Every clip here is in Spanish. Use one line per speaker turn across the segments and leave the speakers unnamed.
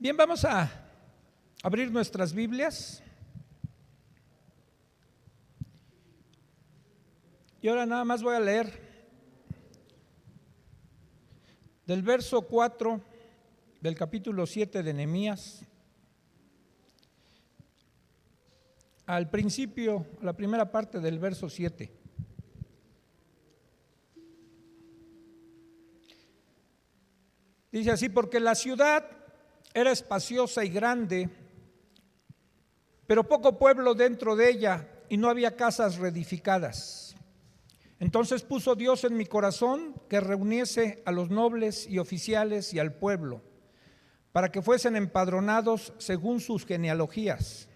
Bien, vamos a abrir nuestras Biblias. Y ahora nada más voy a leer del verso 4 del capítulo 7 de Nehemías al principio, la primera parte del verso 7. Dice así: porque la ciudad era espaciosa y grande, pero poco pueblo dentro de ella, y no había casas reedificadas. Entonces puso Dios en mi corazón que reuniese a los nobles y oficiales y al pueblo, para que fuesen empadronados según sus genealogías.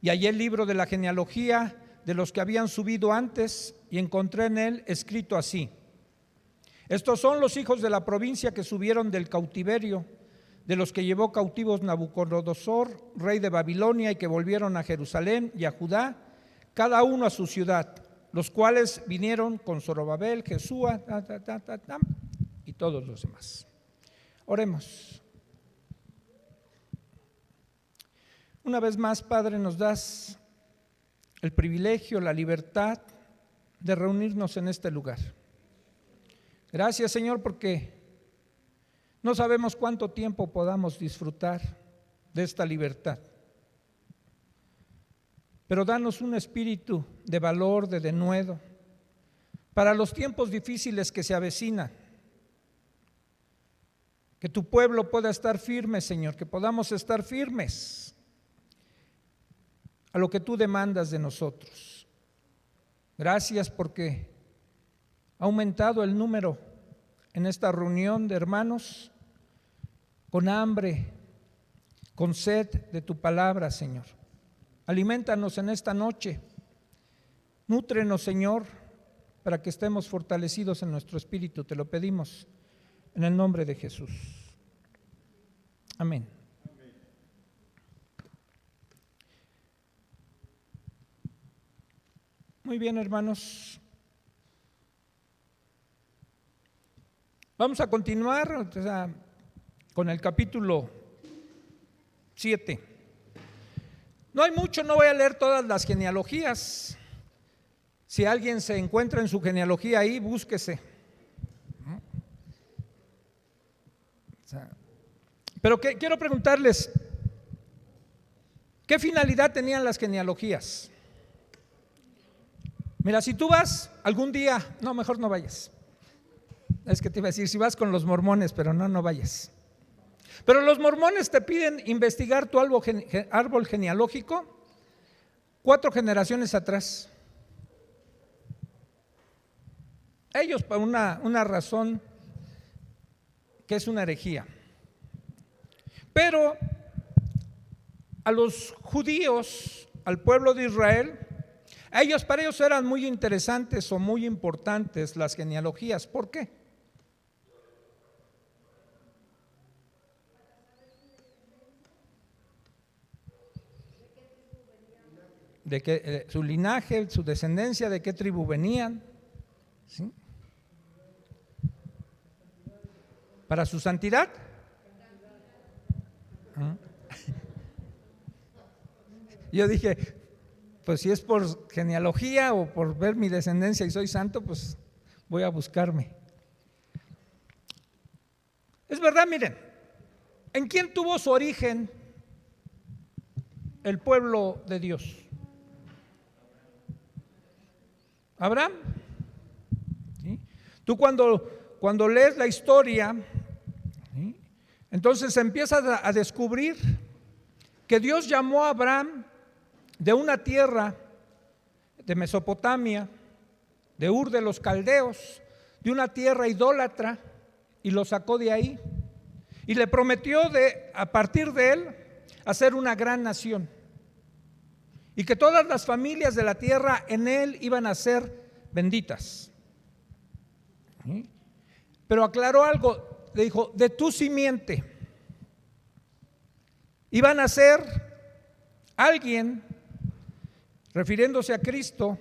Y hallé el libro de la genealogía de los que habían subido antes, y encontré en él escrito así: estos son los hijos de la provincia que subieron del cautiverio, de los que llevó cautivos Nabucodonosor, rey de Babilonia, y que volvieron a Jerusalén y a Judá, cada uno a su ciudad, los cuales vinieron con Zorobabel, Jesúa, y todos los demás. Oremos. Una vez más, Padre, nos das el privilegio, la libertad de reunirnos en este lugar. Gracias, Señor, porque no sabemos cuánto tiempo podamos disfrutar de esta libertad, pero danos un espíritu de valor, de denuedo, para los tiempos difíciles que se avecinan. Que tu pueblo pueda estar firme, Señor, que podamos estar firmes a lo que tú demandas de nosotros. Gracias porque ha aumentado el número en esta reunión de hermanos con hambre, con sed de tu palabra, Señor. Aliméntanos en esta noche, nútrenos, Señor, para que estemos fortalecidos en nuestro espíritu. Te lo pedimos en el nombre de Jesús. Amén. Muy bien, hermanos. Vamos a continuar con el capítulo 7. No hay mucho, no voy a leer todas las genealogías. Si alguien se encuentra en su genealogía ahí, búsquese. Pero quiero preguntarles, ¿qué finalidad tenían las genealogías? Mira, si tú vas algún día, no, mejor no vayas. Es que te iba a decir, si vas con los mormones, pero no vayas. Pero los mormones te piden investigar tu árbol genealógico 4 generaciones atrás. Ellos, por una razón que es una herejía. Pero a los judíos, al pueblo de Israel, para ellos eran muy interesantes o muy importantes las genealogías. ¿Por qué? De qué, su linaje, su descendencia, de qué tribu venían, ¿sí? ¿Para su santidad? Yo dije, pues si es por genealogía o por ver mi descendencia y soy santo, pues voy a buscarme. Es verdad, miren, ¿en quién tuvo su origen el pueblo de Dios? Abraham. ¿Sí? Tú cuando lees la historia, ¿sí?, entonces empiezas a descubrir que Dios llamó a Abraham de una tierra de Mesopotamia, de Ur de los Caldeos, de una tierra idólatra, y lo sacó de ahí y le prometió a partir de él hacer una gran nación, y que todas las familias de la tierra en él iban a ser benditas. ¿Sí? Pero aclaró algo, le dijo, de tu simiente iban a ser alguien, refiriéndose a Cristo,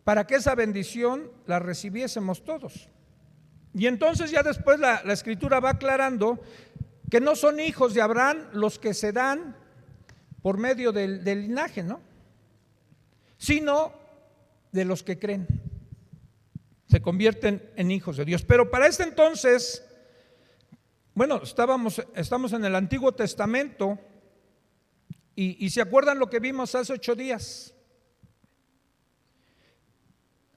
para que esa bendición la recibiésemos todos. Y entonces ya después la escritura va aclarando que no son hijos de Abraham los que se dan por medio del linaje, ¿no? Sino de los que creen. Se convierten en hijos de Dios. Pero para este entonces, bueno, estamos en el Antiguo Testamento y ¿se acuerdan lo que vimos hace 8 días?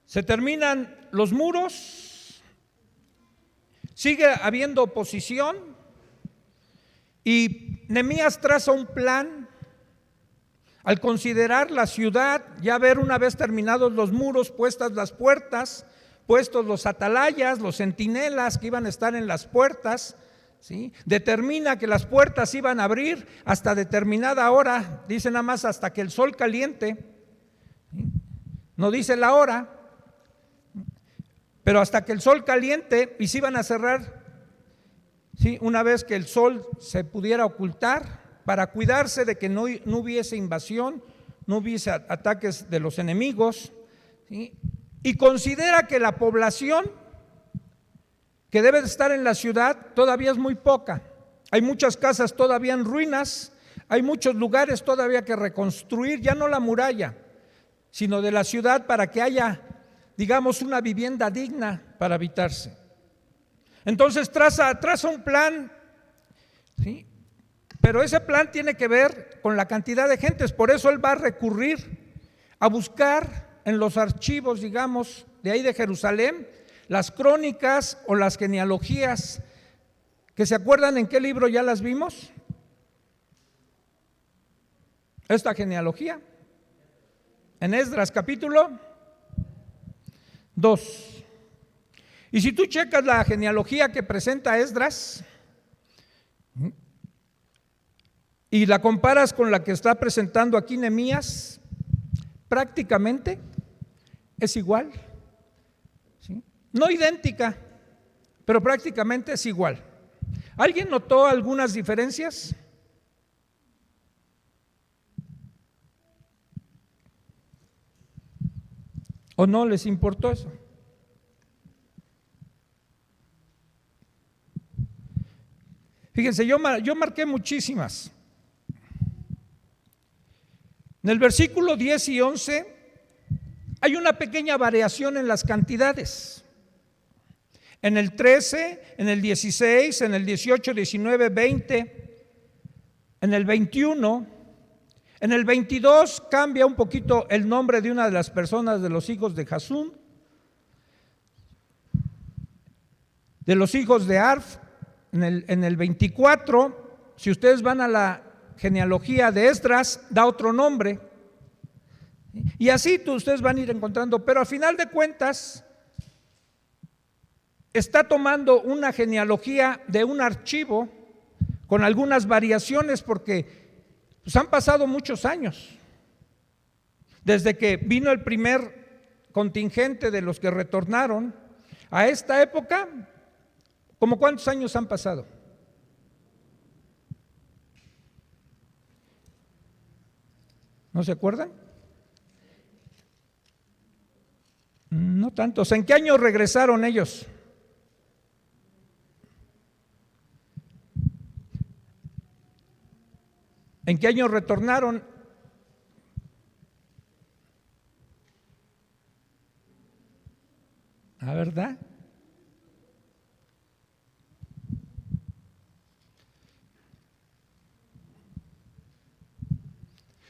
Se terminan los muros, sigue habiendo oposición y Nehemías traza un plan. Al considerar la ciudad, ya ver una vez terminados los muros, puestas las puertas, puestos los atalayas, los centinelas que iban a estar en las puertas, ¿sí? Determina que las puertas iban a abrir hasta determinada hora, dice nada más hasta que el sol caliente, ¿sí? No dice la hora, pero hasta que el sol caliente, y se iban a cerrar, ¿sí? Una vez que el sol se pudiera ocultar, para cuidarse de que no hubiese invasión, no hubiese ataques de los enemigos, ¿sí? Y considera que la población que debe de estar en la ciudad todavía es muy poca. Hay muchas casas todavía en ruinas, hay muchos lugares todavía que reconstruir, ya no la muralla, sino de la ciudad, para que haya, digamos, una vivienda digna para habitarse. Entonces traza un plan, ¿sí? Pero ese plan tiene que ver con la cantidad de gentes, por eso él va a recurrir a buscar en los archivos, digamos, de ahí de Jerusalén, las crónicas o las genealogías, que se acuerdan en qué libro ya las vimos. Esta genealogía, en Esdras capítulo 2. Y si tú checas la genealogía que presenta Esdras y la comparas con la que está presentando aquí Nehemías, prácticamente es igual, ¿sí? No idéntica, pero prácticamente es igual. ¿Alguien notó algunas diferencias? ¿O no les importó eso? Fíjense, yo marqué muchísimas. En el versículo 10 y 11 hay una pequeña variación en las cantidades. En el 13, en el 16, en el 18, 19, 20, en el 21, en el 22 cambia un poquito el nombre de una de las personas de los hijos de Jasún, de los hijos de Arf. En el 24, si ustedes van a la genealogía de Esdras, da otro nombre. Y así ustedes van a ir encontrando, pero al final de cuentas está tomando una genealogía de un archivo con algunas variaciones, porque pues han pasado muchos años desde que vino el primer contingente de los que retornaron a esta época. ¿Cómo cuántos años han pasado? ¿No se acuerdan? No tantos. ¿En qué año regresaron ellos? ¿En qué año retornaron? ¿La verdad?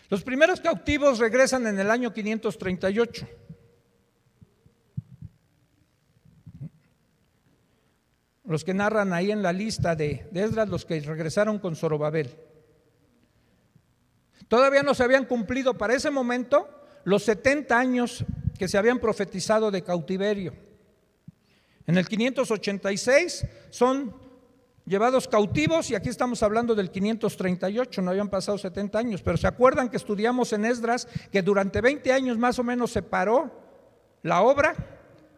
Los primeros cautivos regresan en el año 538. Los que narran ahí en la lista de Esdras, los que regresaron con Zorobabel. Todavía no se habían cumplido para ese momento los 70 años que se habían profetizado de cautiverio. En el 586 son llevados cautivos y aquí estamos hablando del 538, no habían pasado 70 años, pero ¿se acuerdan que estudiamos en Esdras que durante 20 años más o menos se paró la obra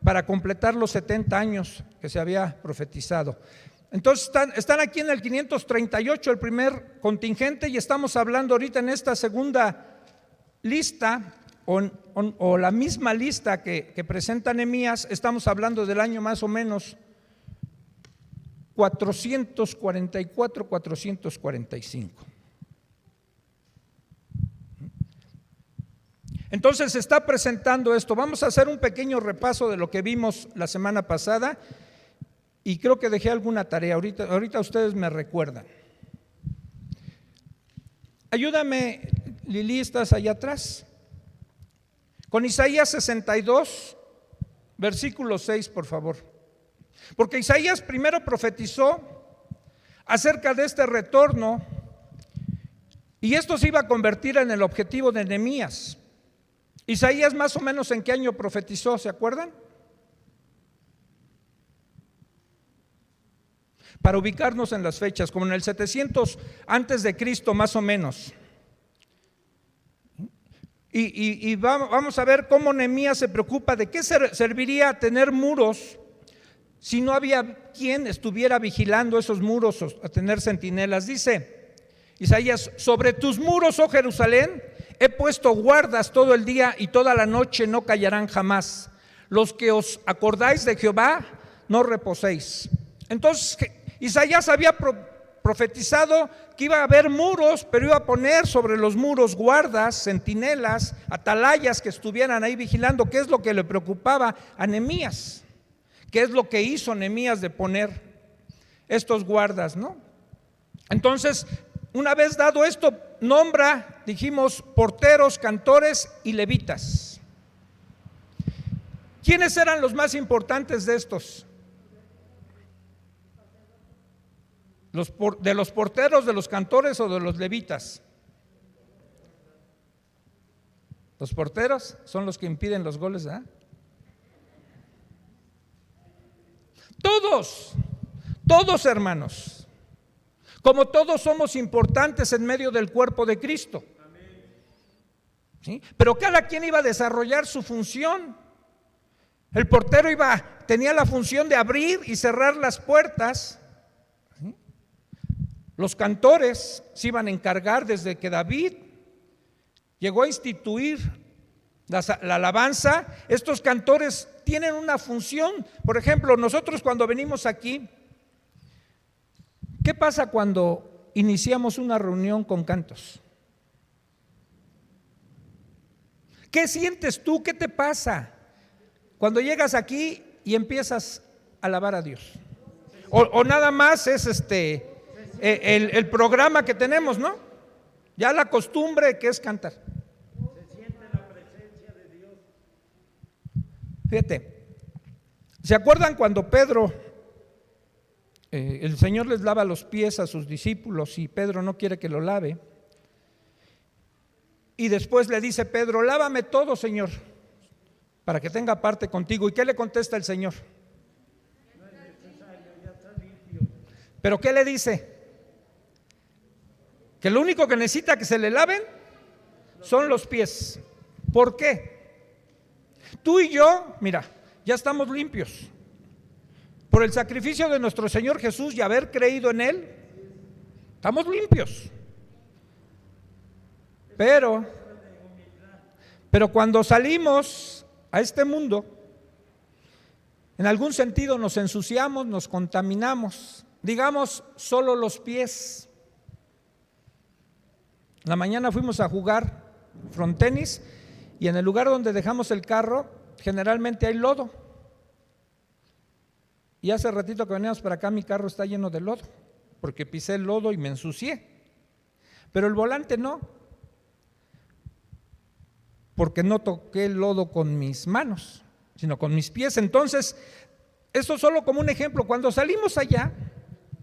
para completar los 70 años que se había profetizado? Entonces están aquí en el 538 el primer contingente y estamos hablando ahorita en esta segunda lista o la misma lista que presenta Nehemías, estamos hablando del año más o menos 444, 445. Entonces se está presentando esto. Vamos a hacer un pequeño repaso de lo que vimos la semana pasada y creo que dejé alguna tarea. Ahorita ustedes me recuerdan. Ayúdame, Lili, ¿estás allá atrás? Con Isaías 62, versículo 6, por favor. Porque Isaías primero profetizó acerca de este retorno y esto se iba a convertir en el objetivo de Nehemías. Isaías más o menos ¿en qué año profetizó? ¿Se acuerdan? Para ubicarnos en las fechas, como en el 700 antes de Cristo más o menos. Y vamos a ver cómo Nehemías se preocupa de qué serviría tener muros si no había quien estuviera vigilando esos muros o a tener centinelas. Dice Isaías: sobre tus muros, oh Jerusalén, he puesto guardas todo el día y toda la noche no callarán jamás. Los que os acordáis de Jehová, no reposéis. Entonces Isaías había profetizado que iba a haber muros, pero iba a poner sobre los muros guardas, centinelas, atalayas que estuvieran ahí vigilando. ¿Qué es lo que le preocupaba a Nehemías? ¿Qué es lo que hizo Nehemías de poner estos guardas, no? Entonces, una vez dado esto, nombra, dijimos, porteros, cantores y levitas. ¿Quiénes eran los más importantes de estos? ¿De los porteros, de los cantores o de los levitas? Los porteros son los que impiden los goles, ¿eh? Todos hermanos, como todos somos importantes en medio del cuerpo de Cristo, ¿sí? Pero cada quien iba a desarrollar su función. El portero tenía la función de abrir y cerrar las puertas, ¿sí? Los cantores se iban a encargar desde que David llegó a instituir la alabanza. Estos cantores tienen una función. Por ejemplo, nosotros cuando venimos aquí, ¿qué pasa cuando iniciamos una reunión con cantos? ¿Qué sientes tú? ¿Qué te pasa cuando llegas aquí y empiezas a alabar a Dios? O nada más es el programa que tenemos, ¿no? Ya la costumbre que es cantar.
Se siente la presencia de Dios.
Fíjate, ¿se acuerdan cuando Pedro, el Señor les lava los pies a sus discípulos y Pedro no quiere que lo lave? Y después le dice Pedro: lávame todo, Señor, para que tenga parte contigo. ¿Y qué le contesta el Señor?
No es necesario, ya está limpio.
¿Pero qué le dice? Que lo único que necesita que se le laven son los pies. ¿Por qué? Tú y yo, mira, ya estamos limpios por el sacrificio de nuestro Señor Jesús y haber creído en Él. Estamos limpios. Pero cuando salimos a este mundo, en algún sentido nos ensuciamos, nos contaminamos. Digamos, solo los pies. En la mañana fuimos a jugar frontenis y en el lugar donde dejamos el carro generalmente hay lodo. Y hace ratito que veníamos para acá mi carro está lleno de lodo, porque pisé el lodo y me ensucié. Pero el volante no, porque no toqué el lodo con mis manos, sino con mis pies. Entonces, esto solo como un ejemplo. Cuando salimos allá,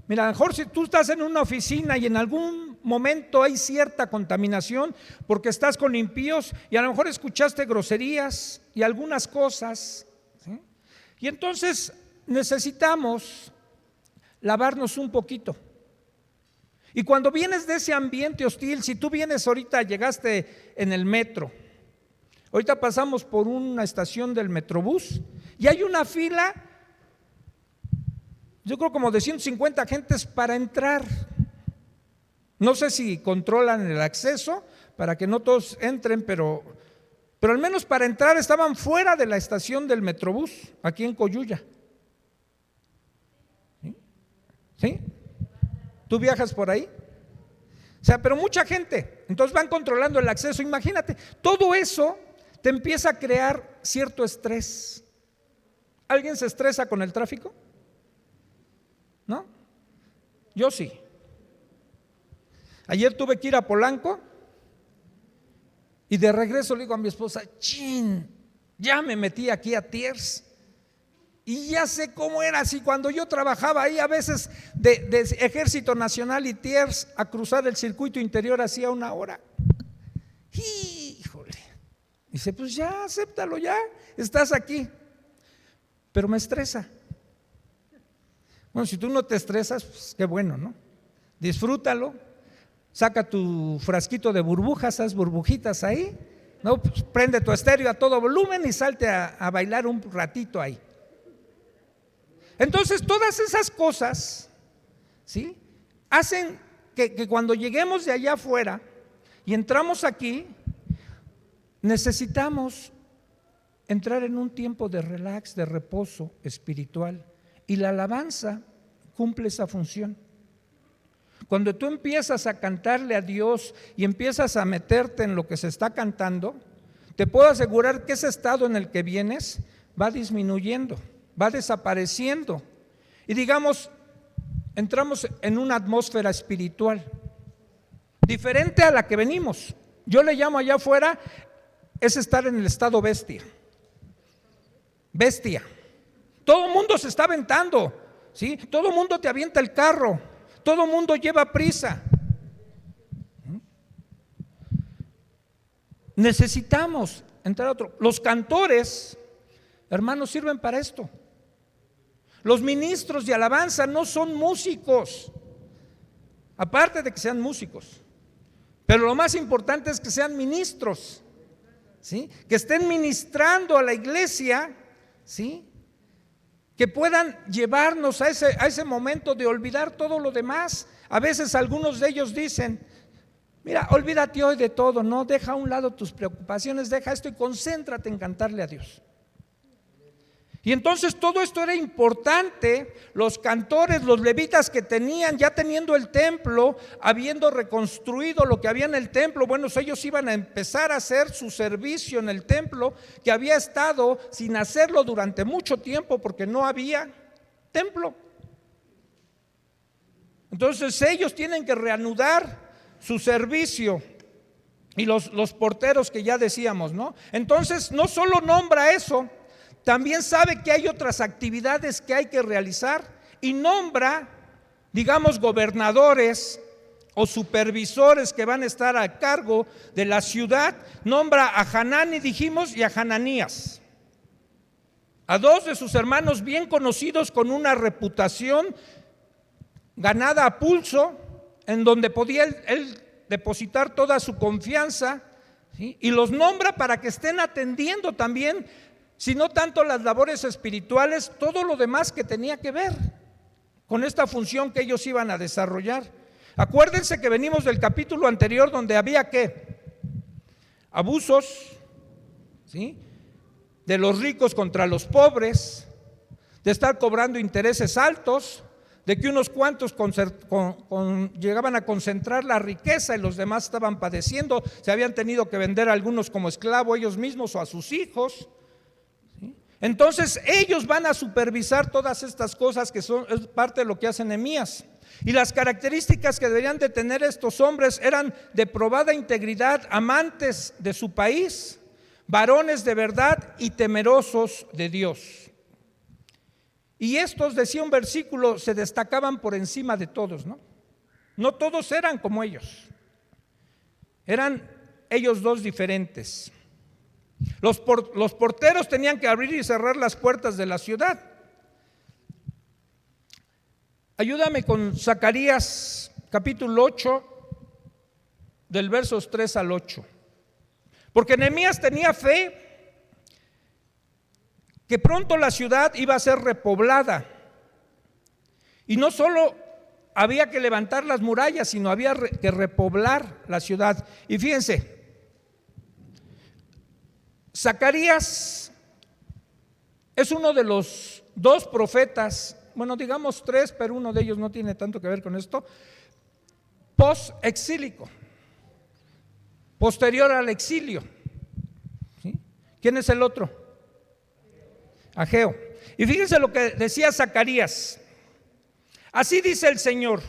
mira, a lo mejor si tú estás en una oficina y en algún momento hay cierta contaminación porque estás con impíos y a lo mejor escuchaste groserías y algunas cosas, ¿sí? Y entonces necesitamos lavarnos un poquito. Y cuando vienes de ese ambiente hostil, si tú vienes ahorita, llegaste en el metro, ahorita pasamos por una estación del Metrobús y hay una fila, yo creo como de 150 gentes para entrar. No sé si controlan el acceso para que no todos entren, pero al menos para entrar estaban fuera de la estación del Metrobús, aquí en Coyuya. ¿Sí? ¿Sí? ¿Tú viajas por ahí? O sea, pero mucha gente, entonces van controlando el acceso. Imagínate, todo eso te empieza a crear cierto estrés. ¿Alguien se estresa con el tráfico? ¿No? Yo sí. Ayer tuve que ir a Polanco y de regreso le digo a mi esposa, chin, ya me metí aquí a Tiers y ya sé cómo era así cuando yo trabajaba ahí a veces de Ejército Nacional y Tiers a cruzar el circuito interior hacía 1 hora. Híjole. Dice, pues ya, acéptalo ya, estás aquí. Pero me estresa. Bueno, si tú no te estresas, pues qué bueno, ¿no? Disfrútalo, saca tu frasquito de burbujas, haz burbujitas ahí, ¿no? Pues prende tu estéreo a todo volumen y salte a bailar un ratito ahí. Entonces, todas esas cosas, ¿sí?, hacen que cuando lleguemos de allá afuera y entramos aquí, necesitamos entrar en un tiempo de relax, de reposo espiritual, y la alabanza cumple esa función. Cuando tú empiezas a cantarle a Dios y empiezas a meterte en lo que se está cantando, te puedo asegurar que ese estado en el que vienes va disminuyendo, va desapareciendo, y digamos, entramos en una atmósfera espiritual diferente a la que venimos. Yo le llamo allá afuera, es estar en el estado bestia. Todo el mundo se está aventando, ¿sí? Todo el mundo te avienta el carro, todo el mundo lleva prisa. Necesitamos entrar a otro. Los cantores, hermanos, sirven para esto. Los ministros de alabanza no son músicos, aparte de que sean músicos, pero lo más importante es que sean ministros, ¿sí?, que estén ministrando a la iglesia, ¿sí?, que puedan llevarnos a ese momento de olvidar todo lo demás. A veces algunos de ellos dicen, mira, olvídate hoy de todo, no, deja a un lado tus preocupaciones, deja esto y concéntrate en cantarle a Dios. Y entonces todo esto era importante. Los cantores, los levitas que tenían, ya teniendo el templo, habiendo reconstruido lo que había en el templo, bueno, ellos iban a empezar a hacer su servicio en el templo, que había estado sin hacerlo durante mucho tiempo porque no había templo. Entonces ellos tienen que reanudar su servicio, y los porteros que ya decíamos, ¿no? Entonces no solo nombra eso, también sabe que hay otras actividades que hay que realizar, y nombra, digamos, gobernadores o supervisores que van a estar a cargo de la ciudad. Nombra a Hanani, dijimos, y a Hananías, a 2 de sus hermanos bien conocidos con una reputación ganada a pulso, en donde podía él depositar toda su confianza, ¿sí?, y los nombra para que estén atendiendo también, si no tanto las labores espirituales, todo lo demás que tenía que ver con esta función que ellos iban a desarrollar. Acuérdense que venimos del capítulo anterior donde había ¿qué? Abusos, ¿sí?, de los ricos contra los pobres, de estar cobrando intereses altos, de que unos cuantos llegaban a concentrar la riqueza y los demás estaban padeciendo, se habían tenido que vender a algunos como esclavo ellos mismos o a sus hijos. Entonces ellos van a supervisar todas estas cosas que es parte de lo que hace Nehemías. Y las características que deberían de tener estos hombres eran de probada integridad, amantes de su país, varones de verdad y temerosos de Dios. Y estos, decía un versículo, se destacaban por encima de todos, ¿no? No todos eran como ellos, eran ellos 2 diferentes. Los porteros tenían que abrir y cerrar las puertas de la ciudad. Ayúdame con Zacarías capítulo 8, del versos 3 al 8. Porque Nehemías tenía fe que pronto la ciudad iba a ser repoblada. Y no solo había que levantar las murallas, sino había que repoblar la ciudad. Y fíjense, Zacarías es uno de los 2 profetas bueno, digamos 3, pero uno de ellos no tiene tanto que ver con esto, post-exílico, posterior al exilio. ¿Sí? ¿Quién es el otro? Ageo. Y fíjense lo que decía Zacarías: así dice el Señor,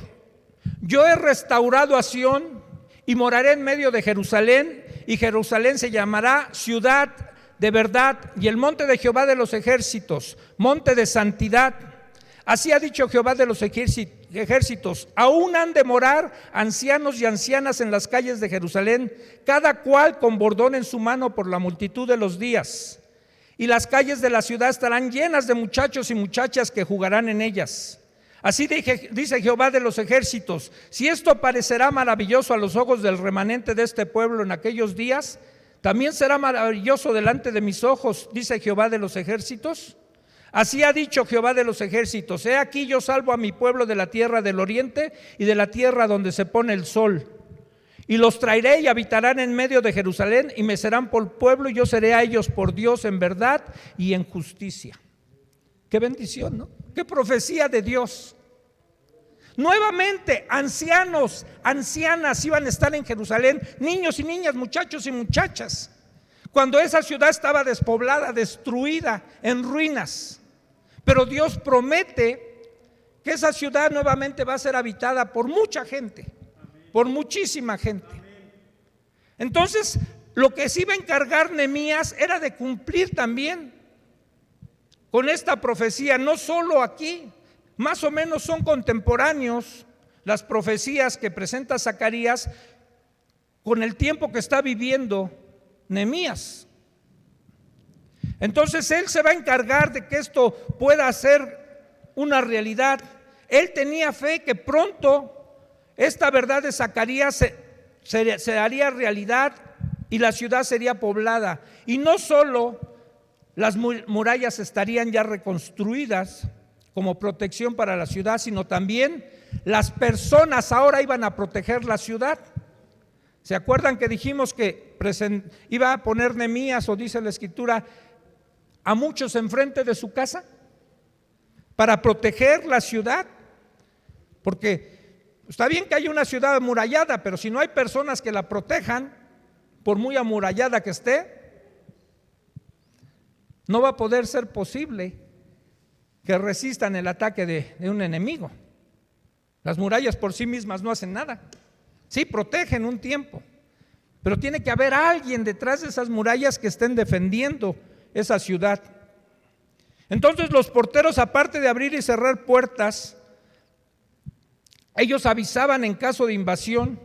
yo he restaurado a Sión y moraré en medio de Jerusalén, y Jerusalén se llamará ciudad de verdad, y el monte de Jehová de los ejércitos, monte de santidad. Así ha dicho Jehová de los ejércitos: aún han de morar ancianos y ancianas en las calles de Jerusalén, cada cual con bordón en su mano por la multitud de los días. Y las calles de la ciudad estarán llenas de muchachos y muchachas que jugarán en ellas. Así dice Jehová de los ejércitos: si esto parecerá maravilloso a los ojos del remanente de este pueblo en aquellos días, también será maravilloso delante de mis ojos, dice Jehová de los ejércitos. Así ha dicho Jehová de los ejércitos: he aquí yo salvo a mi pueblo de la tierra del oriente y de la tierra donde se pone el sol, y los traeré y habitarán en medio de Jerusalén, y me serán por pueblo, y yo seré a ellos por Dios en verdad y en justicia. Qué bendición, ¿no? Qué profecía de Dios. Nuevamente ancianos, ancianas iban a estar en Jerusalén, niños y niñas, muchachos y muchachas, cuando esa ciudad estaba despoblada, destruida, en ruinas. Pero Dios promete que esa ciudad nuevamente va a ser habitada por mucha gente, por muchísima gente. Entonces, lo que se iba a encargar Nehemías era de cumplir también con esta profecía, no solo aquí. Más o menos son contemporáneos las profecías que presenta Zacarías con el tiempo que está viviendo Nehemías. Entonces él se va a encargar de que esto pueda ser una realidad. Él tenía fe que pronto esta verdad de Zacarías se haría realidad y la ciudad sería poblada. Y no solo las murallas estarían ya reconstruidas como protección para la ciudad, sino también las personas ahora iban a proteger la ciudad. ¿Se acuerdan que dijimos que iba a poner Nehemías, o dice la escritura, a muchos enfrente de su casa para proteger la ciudad? Porque está bien que haya una ciudad amurallada, pero si no hay personas que la protejan, por muy amurallada que esté, no va a poder ser posible que resistan el ataque de un enemigo. Las murallas por sí mismas no hacen nada. Sí, protegen un tiempo, pero tiene que haber alguien detrás de esas murallas que estén defendiendo esa ciudad. Entonces los porteros, aparte de abrir y cerrar puertas, ellos avisaban en caso de invasión.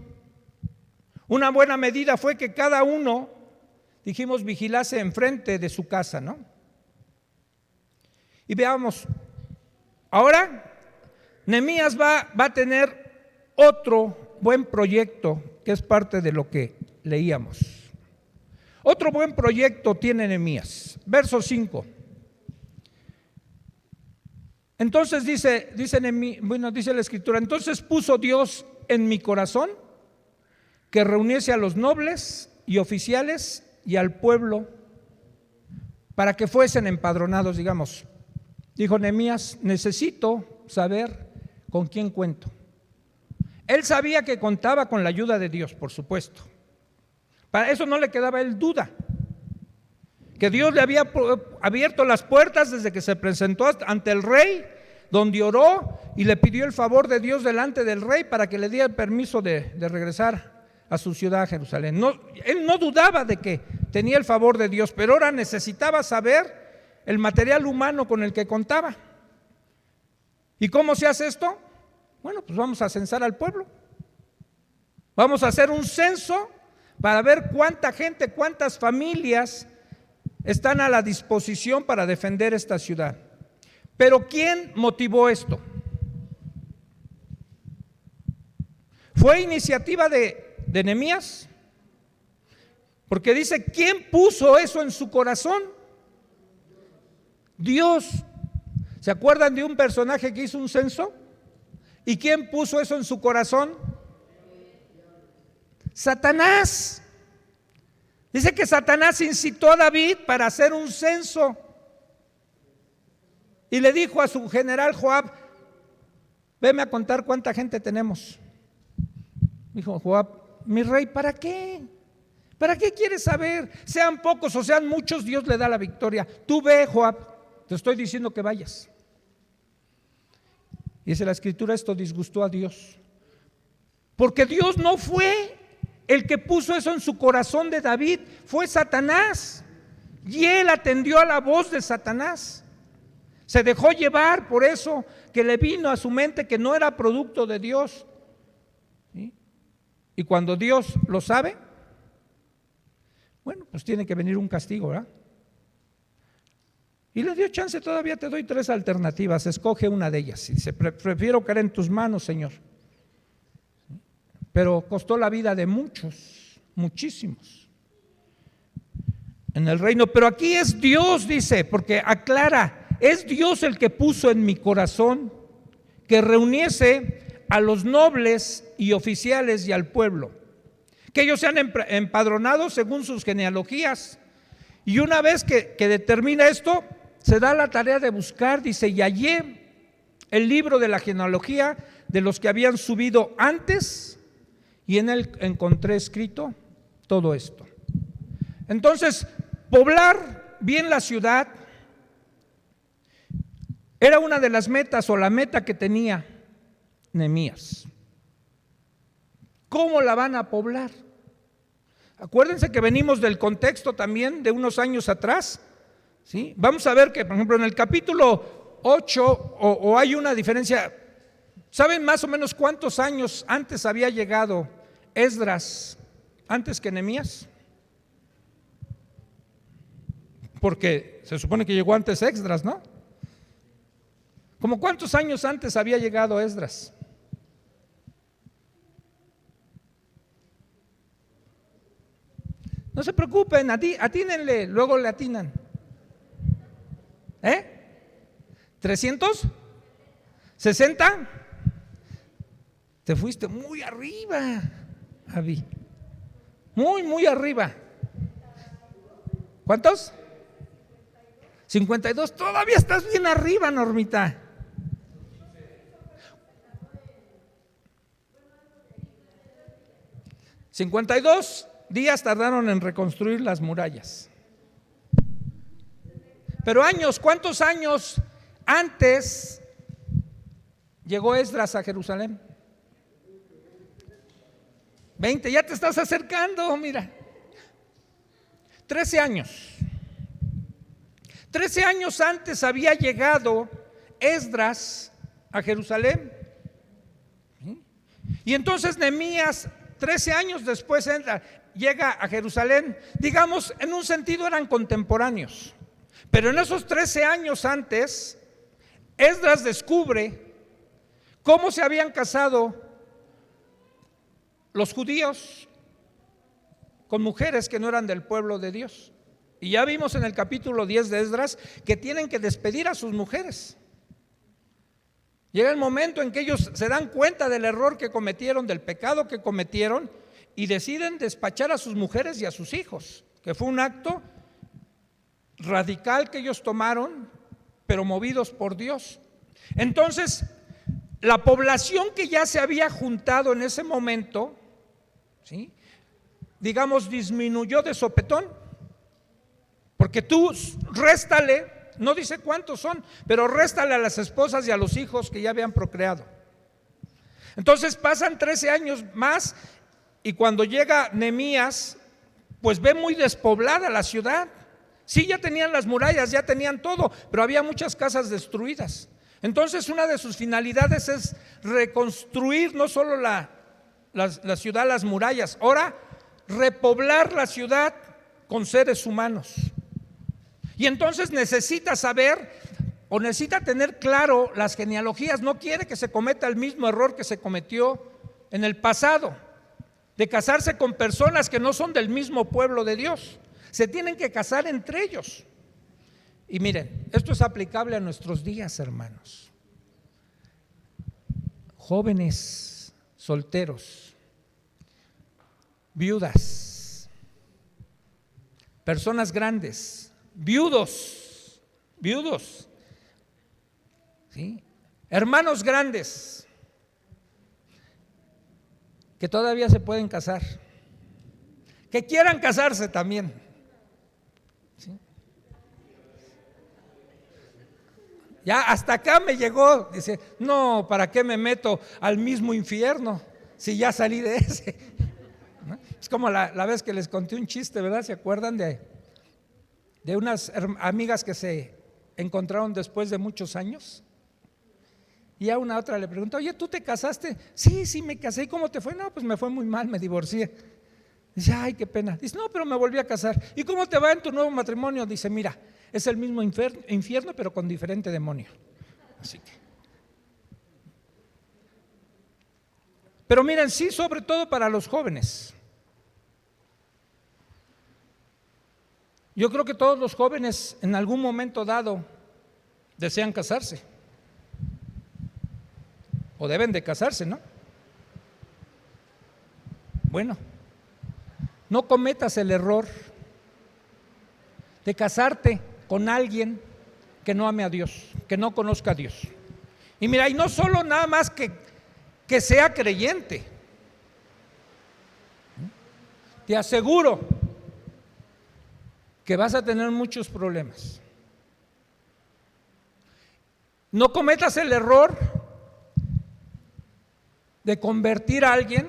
Una buena medida fue que cada uno, dijimos, vigilase enfrente de su casa, ¿no? Y veamos, ahora Nehemías va a tener otro buen proyecto que es parte de lo que leíamos. Otro buen proyecto tiene Nehemías. Verso 5. Entonces dice la escritura: entonces puso Dios en mi corazón que reuniese a los nobles y oficiales y al pueblo para que fuesen empadronados, digamos. Dijo Nehemías: necesito saber con quién cuento. Él sabía que contaba con la ayuda de Dios, por supuesto. Para eso no le quedaba a él duda, que Dios le había abierto las puertas desde que se presentó ante el rey, donde oró y le pidió el favor de Dios delante del rey para que le diera el permiso de regresar a su ciudad, Jerusalén. No, él no dudaba de que tenía el favor de Dios, pero ahora necesitaba saber el material humano con el que contaba. ¿Y cómo se hace esto? Bueno, pues vamos a censar al pueblo. Vamos a hacer un censo para ver cuánta gente, cuántas familias están a la disposición para defender esta ciudad. Pero ¿quién motivó esto? ¿Fue iniciativa de Nehemías? Porque dice, ¿quién puso eso en su corazón? Dios. ¿Se acuerdan de un personaje que hizo un censo? ¿Y quién puso eso en su corazón? Satanás. Dice que Satanás incitó a David para hacer un censo. y le dijo a su general Joab: veme a contar cuánta gente tenemos. Dijo Joab: mi rey, ¿para qué? ¿Para qué quieres saber? Sean pocos o sean muchos, Dios le da la victoria. Tú ve, Joab, te estoy diciendo que vayas. Y dice la escritura: esto disgustó a Dios, porque Dios no fue el que puso eso en su corazón de David, fue Satanás, y él atendió a la voz de Satanás. Se dejó llevar por eso que le vino a su mente que no era producto de Dios. ¿Sí? Y cuando Dios lo sabe, bueno, pues tiene que venir un castigo, ¿verdad? Y le dio chance. Todavía te doy 3 alternativas, escoge una de ellas. Y dice: prefiero caer en tus manos, Señor. Pero costó la vida de muchos, muchísimos en el reino. Pero aquí es Dios, dice, porque aclara: es Dios el que puso en mi corazón que reuniese a los nobles y oficiales y al pueblo, que ellos sean empadronados según sus genealogías. Y una vez que determina esto, se da la tarea de buscar, dice: y hallé el libro de la genealogía de los que habían subido antes, y en él encontré escrito todo esto. Entonces, poblar bien la ciudad era una de las metas, o la meta que tenía Nehemías. ¿Cómo la van a poblar? Acuérdense que venimos del contexto también de unos años atrás, ¿sí? Vamos a ver que, por ejemplo, en el capítulo 8 o hay una diferencia. ¿Saben más o menos cuántos años antes había llegado Esdras antes que Nehemías? Porque se supone que llegó antes Esdras, ¿no? ¿Cómo cuántos años antes había llegado Esdras? No se preocupen, atínenle, luego le atinan. ¿300? ¿60? Te fuiste muy arriba, Avi. Muy arriba. ¿Cuántos? 52. Todavía estás bien arriba, Normita. $52 días tardaron en reconstruir las murallas. Pero años, ¿cuántos años antes llegó Esdras a Jerusalén? 20, ya te estás acercando, mira. 13 años. 13 años antes había llegado Esdras a Jerusalén. Y entonces Nehemías, 13 años después, llega a Jerusalén. Digamos, en un sentido eran contemporáneos. Pero en esos 13 años antes, Esdras descubre cómo se habían casado los judíos con mujeres que no eran del pueblo de Dios. Y ya vimos en el capítulo 10 de Esdras que tienen que despedir a sus mujeres. Llega el momento en que ellos se dan cuenta del error que cometieron, del pecado que cometieron, y deciden despachar a sus mujeres y a sus hijos, que fue un acto radical que ellos tomaron, pero movidos por Dios. Entonces, la población que ya se había juntado en ese momento, ¿sí?, digamos, disminuyó de sopetón, porque tú réstale, no dice cuántos son, pero réstale a las esposas y a los hijos que ya habían procreado. Entonces pasan 13 años más, y cuando llega Nehemías, pues ve muy despoblada la ciudad. Sí, ya tenían las murallas, ya tenían todo, pero había muchas casas destruidas. Entonces una de sus finalidades es reconstruir no solo la ciudad, las murallas, ahora repoblar la ciudad con seres humanos. Y entonces necesita saber, o necesita tener claro las genealogías. No quiere que se cometa el mismo error que se cometió en el pasado, de casarse con personas que no son del mismo pueblo de Dios. Se tienen que casar entre ellos. Y miren, esto es aplicable a nuestros días, hermanos. Jóvenes, solteros, viudas, personas grandes, viudos. ¿sí? Hermanos grandes que todavía se pueden casar, que quieran casarse también, ¿sí? Ya hasta acá me llegó, dice, no, ¿para qué me meto al mismo infierno si ya salí de ese? ¿No? Es como la vez que les conté un chiste, ¿verdad? ¿Se acuerdan de unas amigas que se encontraron después de muchos años? Y a una otra le preguntó, oye, ¿tú te casaste? Sí, me casé. ¿Y cómo te fue? No, pues me fue muy mal, me divorcié. Dice, ay, qué pena. Dice, no, pero me volví a casar. ¿Y cómo te va en tu nuevo matrimonio? Dice, mira, es el mismo infierno, pero con diferente demonio. Así que. Pero miren, sí, sobre todo para los jóvenes. Yo creo que todos los jóvenes en algún momento dado desean casarse. O deben de casarse, ¿no? Bueno, no cometas el error de casarte con alguien que no ame a Dios, que no conozca a Dios. Y mira, y no solo nada más que sea creyente. Te aseguro que vas a tener muchos problemas. No cometas el error de convertir a alguien,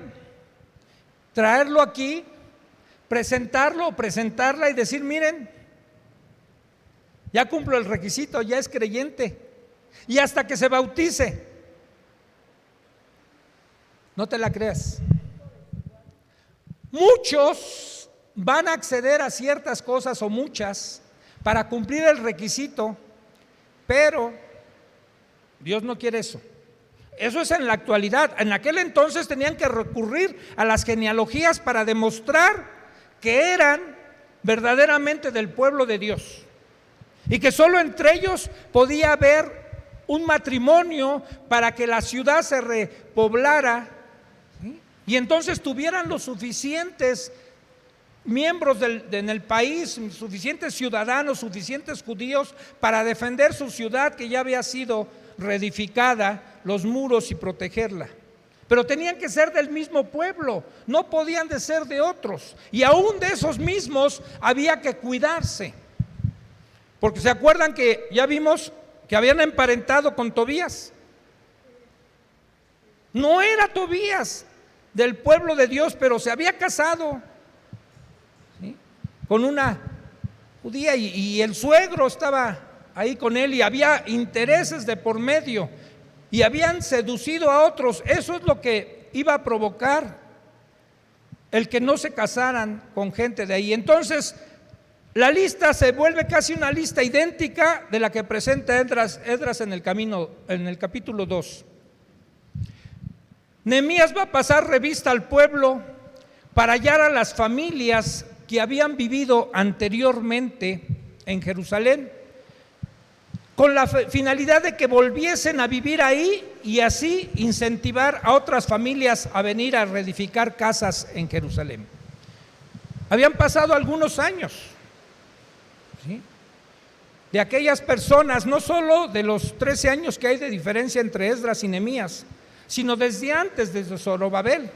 traerlo aquí, presentarlo o presentarla y decir, miren, ya cumplo el requisito, ya es creyente, y hasta que se bautice. No te la creas. Muchos van a acceder a ciertas cosas o muchas para cumplir el requisito, pero Dios no quiere eso. Eso es en la actualidad. En aquel entonces tenían que recurrir a las genealogías para demostrar que eran verdaderamente del pueblo de Dios y que solo entre ellos podía haber un matrimonio para que la ciudad se repoblara, ¿sí? Y entonces tuvieran los suficientes miembros en el país, suficientes ciudadanos, suficientes judíos para defender su ciudad que ya había sido reedificada, los muros y protegerla. Pero tenían que ser del mismo pueblo, no podían de ser de otros, y aún de esos mismos había que cuidarse, porque se acuerdan que ya vimos que habían emparentado con Tobías. No era Tobías del pueblo de Dios, pero se había casado, ¿sí?, con una judía, y el suegro estaba ahí con él y había intereses de por medio y habían seducido a otros. Eso es lo que iba a provocar el que no se casaran con gente de ahí. Entonces la lista se vuelve casi una lista idéntica de la que presenta Esdras en el capítulo 2. Nehemías va a pasar revista al pueblo para hallar a las familias que habían vivido anteriormente en Jerusalén, con la finalidad de que volviesen a vivir ahí y así incentivar a otras familias a venir a reedificar casas en Jerusalén. Habían pasado algunos años, ¿sí?, de aquellas personas, no solo de los 13 años que hay de diferencia entre Esdras y Nehemías, sino desde antes, desde Zorobabel.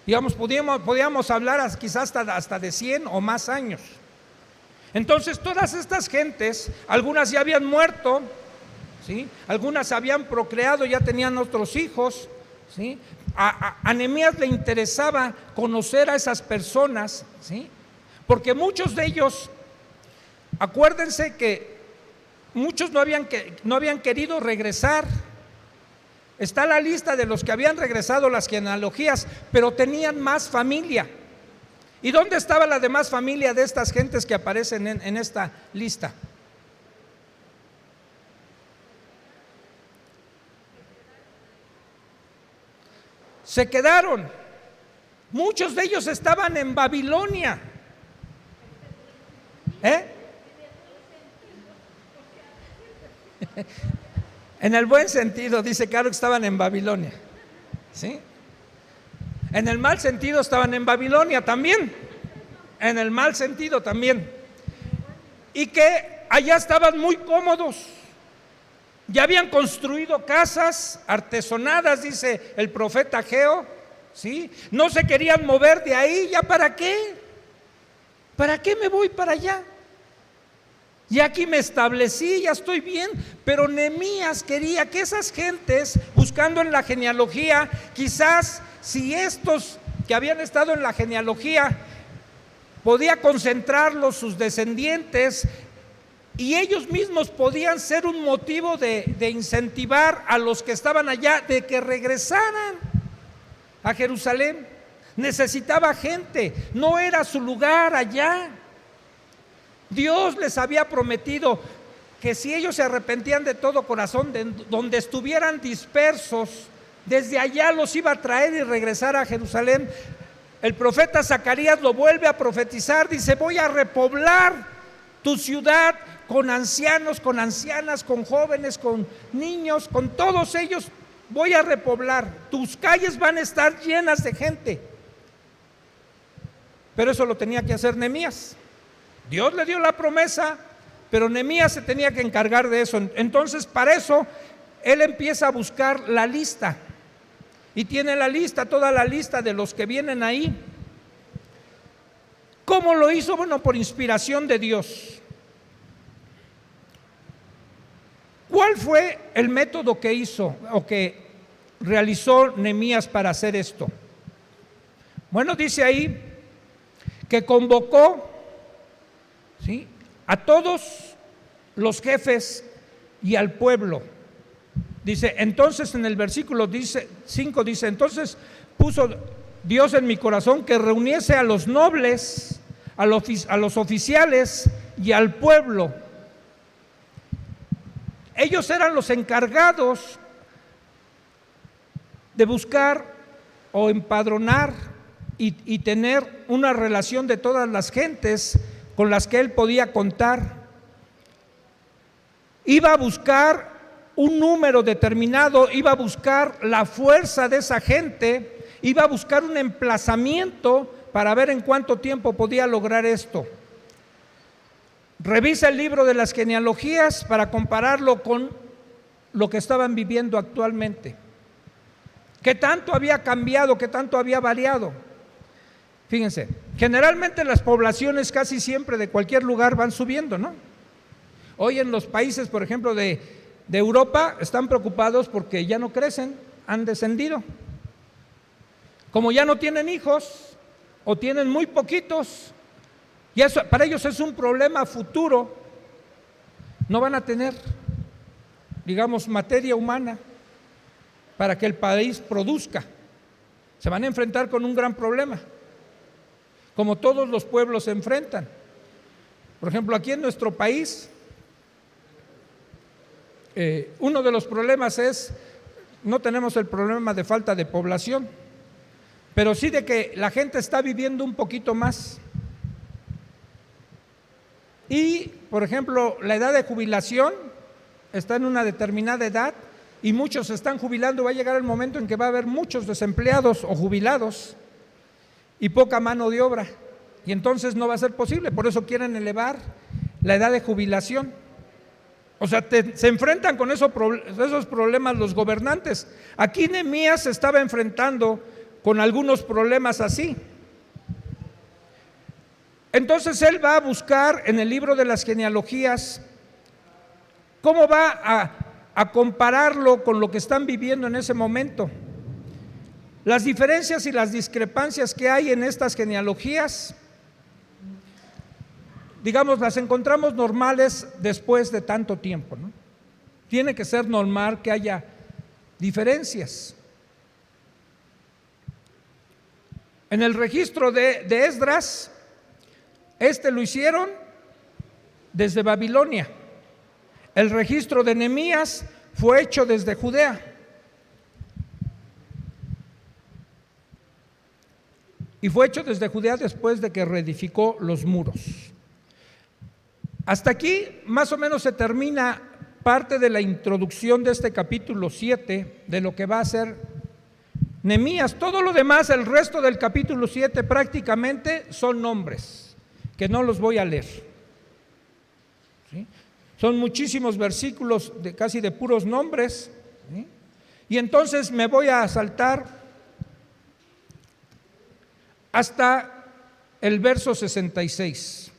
Digamos, podíamos hablar quizás hasta de 100 o más años. Entonces todas estas gentes, algunas ya habían muerto, ¿sí?, algunas habían procreado, ya tenían otros hijos, ¿sí? A Nehemías le interesaba conocer a esas personas, ¿sí?, porque muchos de ellos, acuérdense que muchos no habían querido regresar. Está la lista de los que habían regresado, las genealogías, pero tenían más familia. ¿Y dónde estaba la demás familia de estas gentes que aparecen en esta lista? Se quedaron. Muchos de ellos estaban en Babilonia. En el buen sentido, dice Caro, que estaban en Babilonia, ¿sí? En el mal sentido estaban en Babilonia también, en el mal sentido también, y que allá estaban muy cómodos, Ya habían construido casas artesonadas, dice el profeta Ageo, ¿sí? No se querían mover de ahí. ¿Ya para qué? ¿Para qué me voy para allá? Ya aquí me establecí, ya estoy bien. Pero Nehemías quería que esas gentes, buscando en la genealogía, quizás si estos que habían estado en la genealogía podía concentrarlos sus descendientes, y ellos mismos podían ser un motivo de incentivar a los que estaban allá de que regresaran a Jerusalén. Necesitaba gente, no era su lugar allá. Dios les había prometido que si ellos se arrepentían de todo corazón, donde estuvieran dispersos, desde allá los iba a traer y regresar a Jerusalén. El profeta Zacarías lo vuelve a profetizar, dice: voy a repoblar tu ciudad con ancianos, con ancianas, con jóvenes, con niños, con todos ellos voy a repoblar. Tus calles van a estar llenas de gente. Pero eso lo tenía que hacer Nehemías. Dios le dio la promesa, pero Nehemías se tenía que encargar de eso. Entonces, para eso, él empieza a buscar la lista. Y tiene la lista, toda la lista de los que vienen ahí. ¿Cómo lo hizo? Bueno, por inspiración de Dios. ¿Cuál fue el método que hizo o que realizó Nehemías para hacer esto? Bueno, dice ahí que convocó, ¿sí?, a todos los jefes y al pueblo. Dice, entonces en el versículo 5 dice, entonces puso Dios en mi corazón que reuniese a los nobles, a los oficiales y al pueblo. Ellos eran los encargados de buscar o empadronar y tener una relación de todas las gentes con las que él podía contar. Iba a buscar un número determinado, iba a buscar la fuerza de esa gente, iba a buscar un emplazamiento para ver en cuánto tiempo podía lograr esto. Revisa el libro de las genealogías para compararlo con lo que estaban viviendo actualmente. ¿Qué tanto había cambiado? ¿Qué tanto había variado? Fíjense, generalmente las poblaciones casi siempre de cualquier lugar van subiendo, ¿no? Hoy en los países, por ejemplo, de Europa, están preocupados porque ya no crecen, han descendido. Como ya no tienen hijos o tienen muy poquitos, y eso para ellos es un problema futuro. No van a tener, digamos, materia humana para que el país produzca. Se van a enfrentar con un gran problema, como todos los pueblos se enfrentan. Por ejemplo, aquí en nuestro país, uno de los problemas es, no tenemos el problema de falta de población, pero sí de que la gente está viviendo un poquito más. Y, por ejemplo, la edad de jubilación está en una determinada edad y muchos se están jubilando. Va a llegar el momento en que va a haber muchos desempleados o jubilados y poca mano de obra, y entonces no va a ser posible. Por eso quieren elevar la edad de jubilación. O sea, se enfrentan con esos problemas los gobernantes. Aquí Nehemías se estaba enfrentando con algunos problemas así. Entonces él va a buscar en el libro de las genealogías cómo va a compararlo con lo que están viviendo en ese momento. Las diferencias y las discrepancias que hay en estas genealogías, digamos, las encontramos normales después de tanto tiempo, ¿no? Tiene que ser normal que haya diferencias. En el registro de Esdras, lo hicieron desde Babilonia. El registro de Nehemías fue hecho desde Judea. Y fue hecho desde Judea después de que reedificó los muros. Hasta aquí más o menos se termina parte de la introducción de este capítulo 7, de lo que va a ser Nehemías. Todo lo demás, el resto del capítulo 7 prácticamente son nombres, que no los voy a leer, ¿sí? Son muchísimos versículos casi de puros nombres, ¿sí? Y entonces me voy a saltar hasta el verso 66.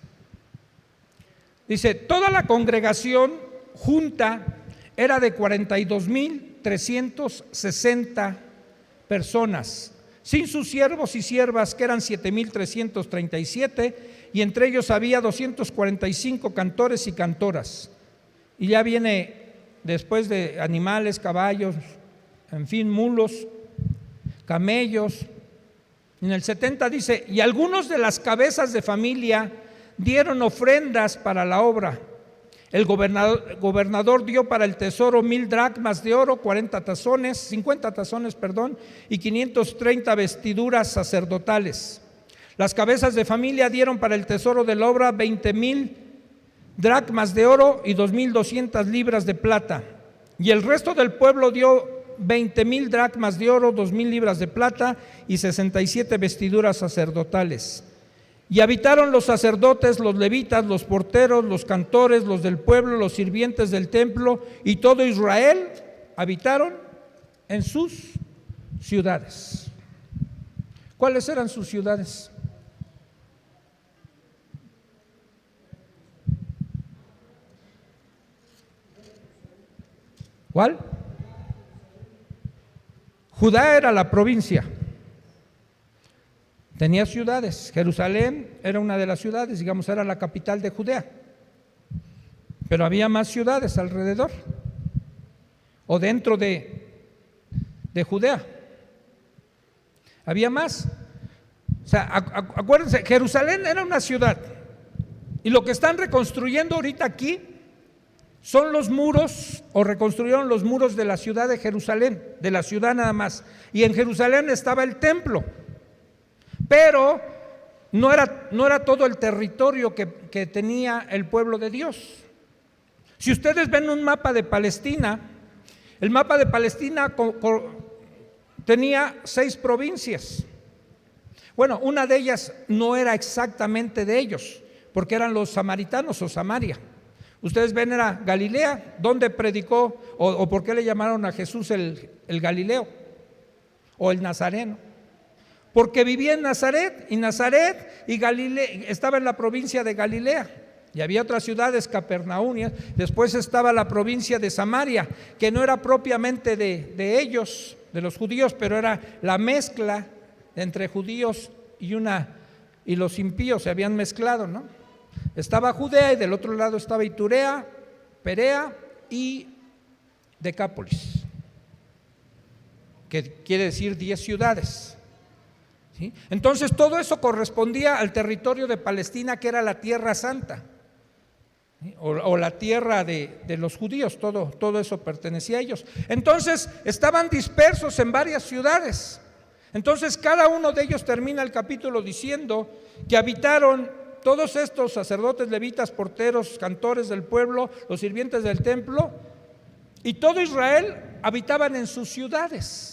Dice: toda la congregación junta era de 42,360 personas, sin sus siervos y siervas, que eran 7,337, y entre ellos había 245 cantores y cantoras. Y ya viene después de animales, caballos, en fin, mulos, camellos. En el 70 dice: y algunos de las cabezas de familia dieron ofrendas para la obra. El gobernador dio para el tesoro 1,000 dracmas de oro, 50 tazones, y 530 vestiduras sacerdotales. Las cabezas de familia dieron para el tesoro de la obra 20,000 dracmas de oro y 2,200 libras de plata. Y el resto del pueblo dio 20,000 dracmas de oro, 2,000 libras de plata y 67 vestiduras sacerdotales. Y habitaron los sacerdotes, los levitas, los porteros, los cantores, los del pueblo, los sirvientes del templo, y todo Israel habitaron en sus ciudades. ¿Cuáles eran sus ciudades? ¿Cuál? Judá era la provincia. Tenía ciudades. Jerusalén era una de las ciudades, digamos, era la capital de Judea. Pero había más ciudades alrededor o dentro de Judea. Había más. O sea, acuérdense, Jerusalén era una ciudad. Y lo que están reconstruyendo ahorita aquí son los muros, o reconstruyeron los muros de la ciudad de Jerusalén, de la ciudad nada más. Y en Jerusalén estaba el templo. Pero no era todo el territorio que tenía el pueblo de Dios. Si ustedes ven un mapa de Palestina, el mapa de Palestina tenía 6 provincias. Bueno, una de ellas no era exactamente de ellos, porque eran los samaritanos o Samaria. Ustedes ven, era Galilea. ¿Dónde predicó o por qué le llamaron a Jesús el Galileo o el Nazareno? Porque vivía en Nazaret, y Galilea estaba en la provincia de Galilea, y había otras ciudades, Capernaum. Después estaba la provincia de Samaria, que no era propiamente de ellos, de los judíos, pero era la mezcla entre judíos y los impíos, se habían mezclado, ¿no? Estaba Judea, y del otro lado estaba Iturea, Perea y Decápolis, que quiere decir 10 ciudades. ¿Sí? Entonces todo eso correspondía al territorio de Palestina, que era la tierra santa, ¿sí? o la tierra de los judíos. Todo eso pertenecía a ellos. Entonces estaban dispersos en varias ciudades. Entonces cada uno de ellos termina el capítulo diciendo que habitaron todos estos sacerdotes, levitas, porteros, cantores del pueblo, los sirvientes del templo, y todo Israel habitaban en sus ciudades.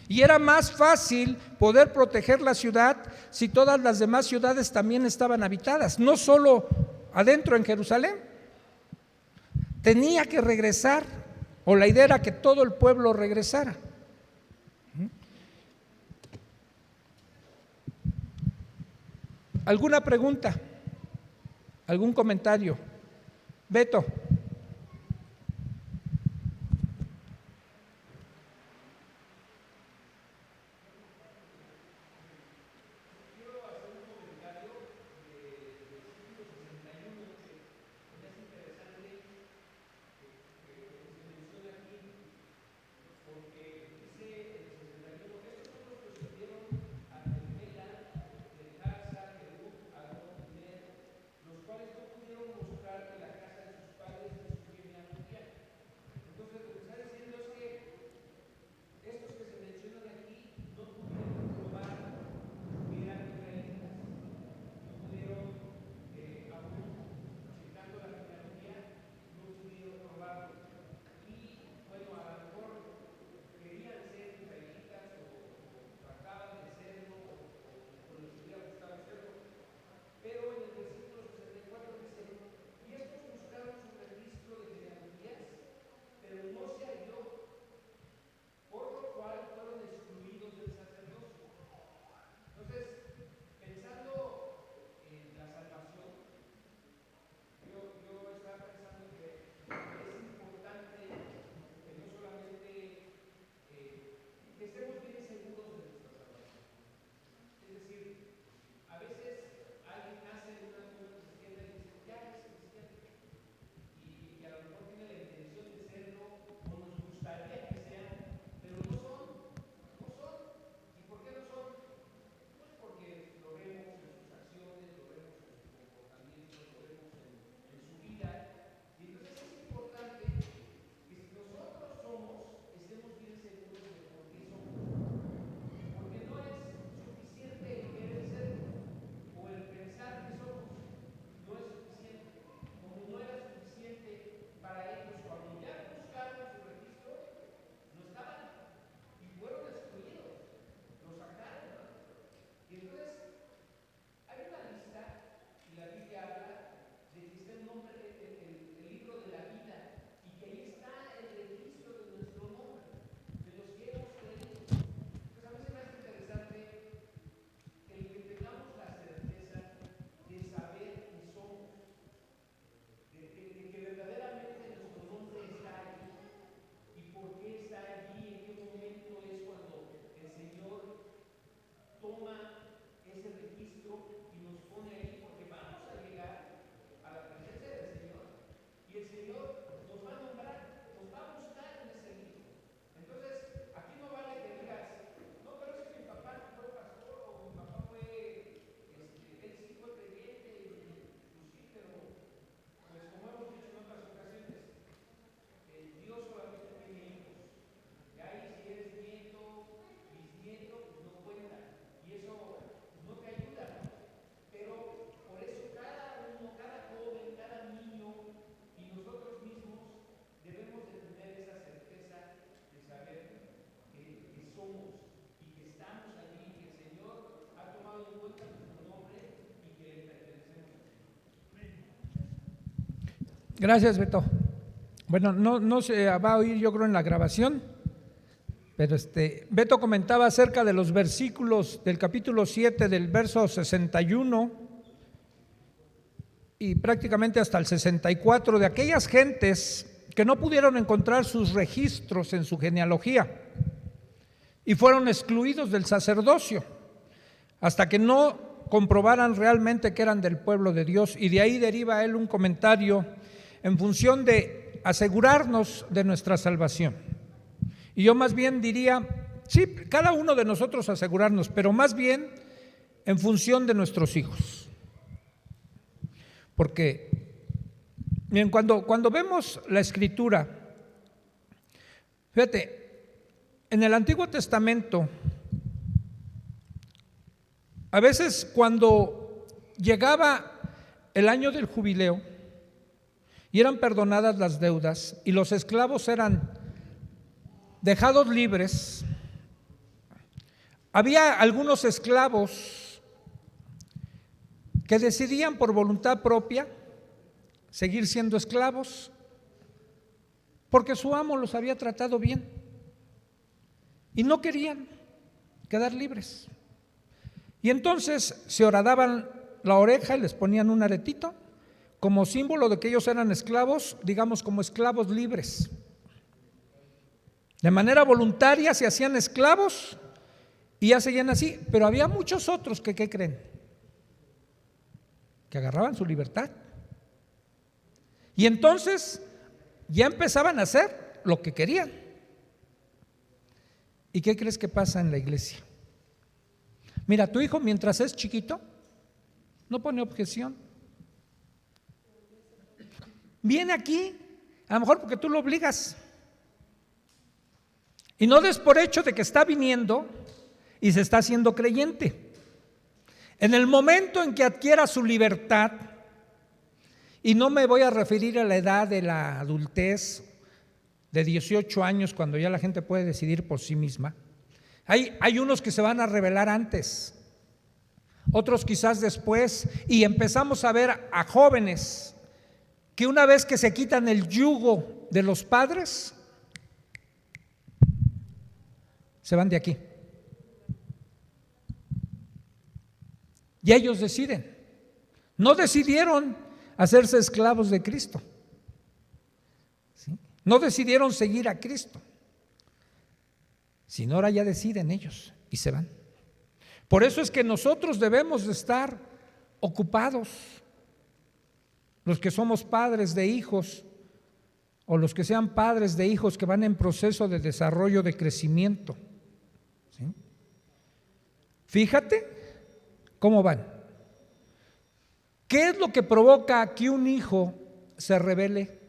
Y era más fácil poder proteger la ciudad si todas las demás ciudades también estaban habitadas, no solo adentro en Jerusalén. Tenía que regresar, o la idea era que todo el pueblo regresara. ¿Alguna pregunta? ¿Algún comentario? Beto. Gracias, Beto. Bueno, no se va a oír, yo creo, en la grabación, pero Beto comentaba acerca de los versículos del capítulo 7, del verso 61 y prácticamente hasta el 64, de aquellas gentes que no pudieron encontrar sus registros en su genealogía y fueron excluidos del sacerdocio hasta que no comprobaran realmente que eran del pueblo de Dios. Y de ahí deriva él un comentario en función de asegurarnos de nuestra salvación. Y yo más bien diría, sí, cada uno de nosotros asegurarnos, pero más bien en función de nuestros hijos. Porque, miren, cuando vemos la Escritura, fíjate, en el Antiguo Testamento, a veces cuando llegaba el año del jubileo y eran perdonadas las deudas y los esclavos eran dejados libres, había algunos esclavos que decidían por voluntad propia seguir siendo esclavos porque su amo los había tratado bien y no querían quedar libres. Y entonces se horadaban la oreja y les ponían un aretito como símbolo de que ellos eran esclavos, digamos como esclavos libres. De manera voluntaria se hacían esclavos y ya seguían así, pero había muchos otros que, ¿qué creen? Que agarraban su libertad. Y entonces ya empezaban a hacer lo que querían. ¿Y qué crees que pasa en la iglesia? Mira, tu hijo mientras es chiquito no pone objeción. Viene aquí, a lo mejor porque tú lo obligas. Y no des por hecho de que está viniendo y se está haciendo creyente. En el momento en que adquiera su libertad, y no me voy a referir a la edad de la adultez de 18 años, cuando ya la gente puede decidir por sí misma. Hay unos que se van a rebelar antes, otros quizás después, y empezamos a ver a jóvenes que una vez que se quitan el yugo de los padres, se van de aquí. Y ellos deciden. No decidieron hacerse esclavos de Cristo, ¿sí? No decidieron seguir a Cristo, sino ahora ya deciden ellos y se van. Por eso es que nosotros debemos de estar ocupados, los que somos padres de hijos o los que sean padres de hijos que van en proceso de desarrollo, de crecimiento, ¿sí? Fíjate cómo van. ¿Qué es lo que provoca que un hijo se rebele?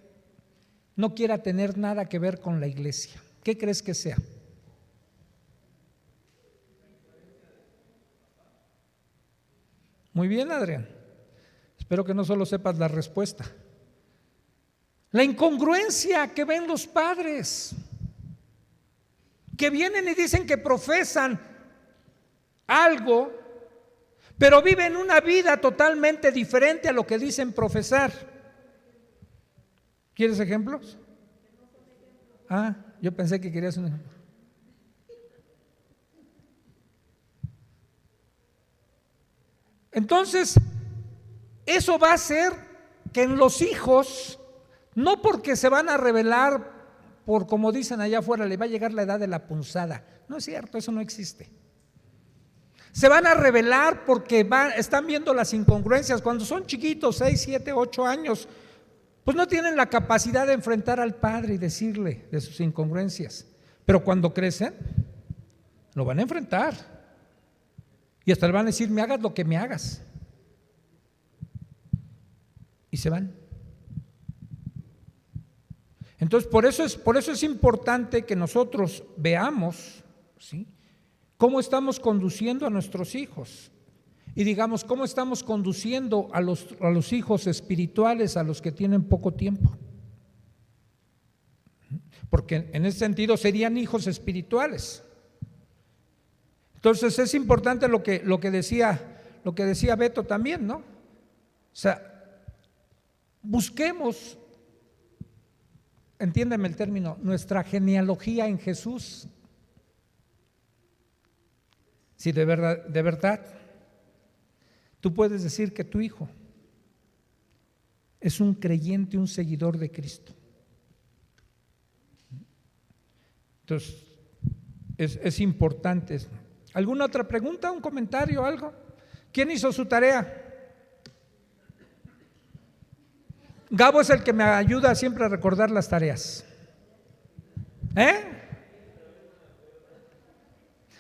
No quiera tener nada que ver con la iglesia. ¿Qué crees que sea? Muy bien, Adrián. Espero que no solo sepas la respuesta. La incongruencia que ven los padres, que vienen y dicen que profesan algo, pero viven una vida totalmente diferente a lo que dicen profesar. ¿Quieres ejemplos? Yo pensé que querías un ejemplo. Entonces, eso va a hacer que en los hijos, no porque se van a rebelar por, como dicen allá afuera, le va a llegar la edad de la punzada. No es cierto, eso no existe. Se van a rebelar porque están viendo las incongruencias. Cuando son chiquitos, 6, 7, 8 años, pues no tienen la capacidad de enfrentar al padre y decirle de sus incongruencias. Pero cuando crecen, lo van a enfrentar. Y hasta le van a decir, me hagas lo que me hagas. Y se van. Entonces, por eso es importante que nosotros veamos, ¿sí?, cómo estamos conduciendo a nuestros hijos. Y digamos, cómo estamos conduciendo a los hijos espirituales, a los que tienen poco tiempo. Porque en ese sentido serían hijos espirituales. Entonces es importante lo que decía Beto también, ¿no? O sea, busquemos entiéndeme el término, nuestra genealogía en Jesús. Si de verdad, tú puedes decir que tu hijo es un creyente, un seguidor de Cristo. Entonces, es importante. ¿Alguna otra pregunta, un comentario, algo? ¿Quién hizo su tarea? Gabo es el que me ayuda siempre a recordar las tareas.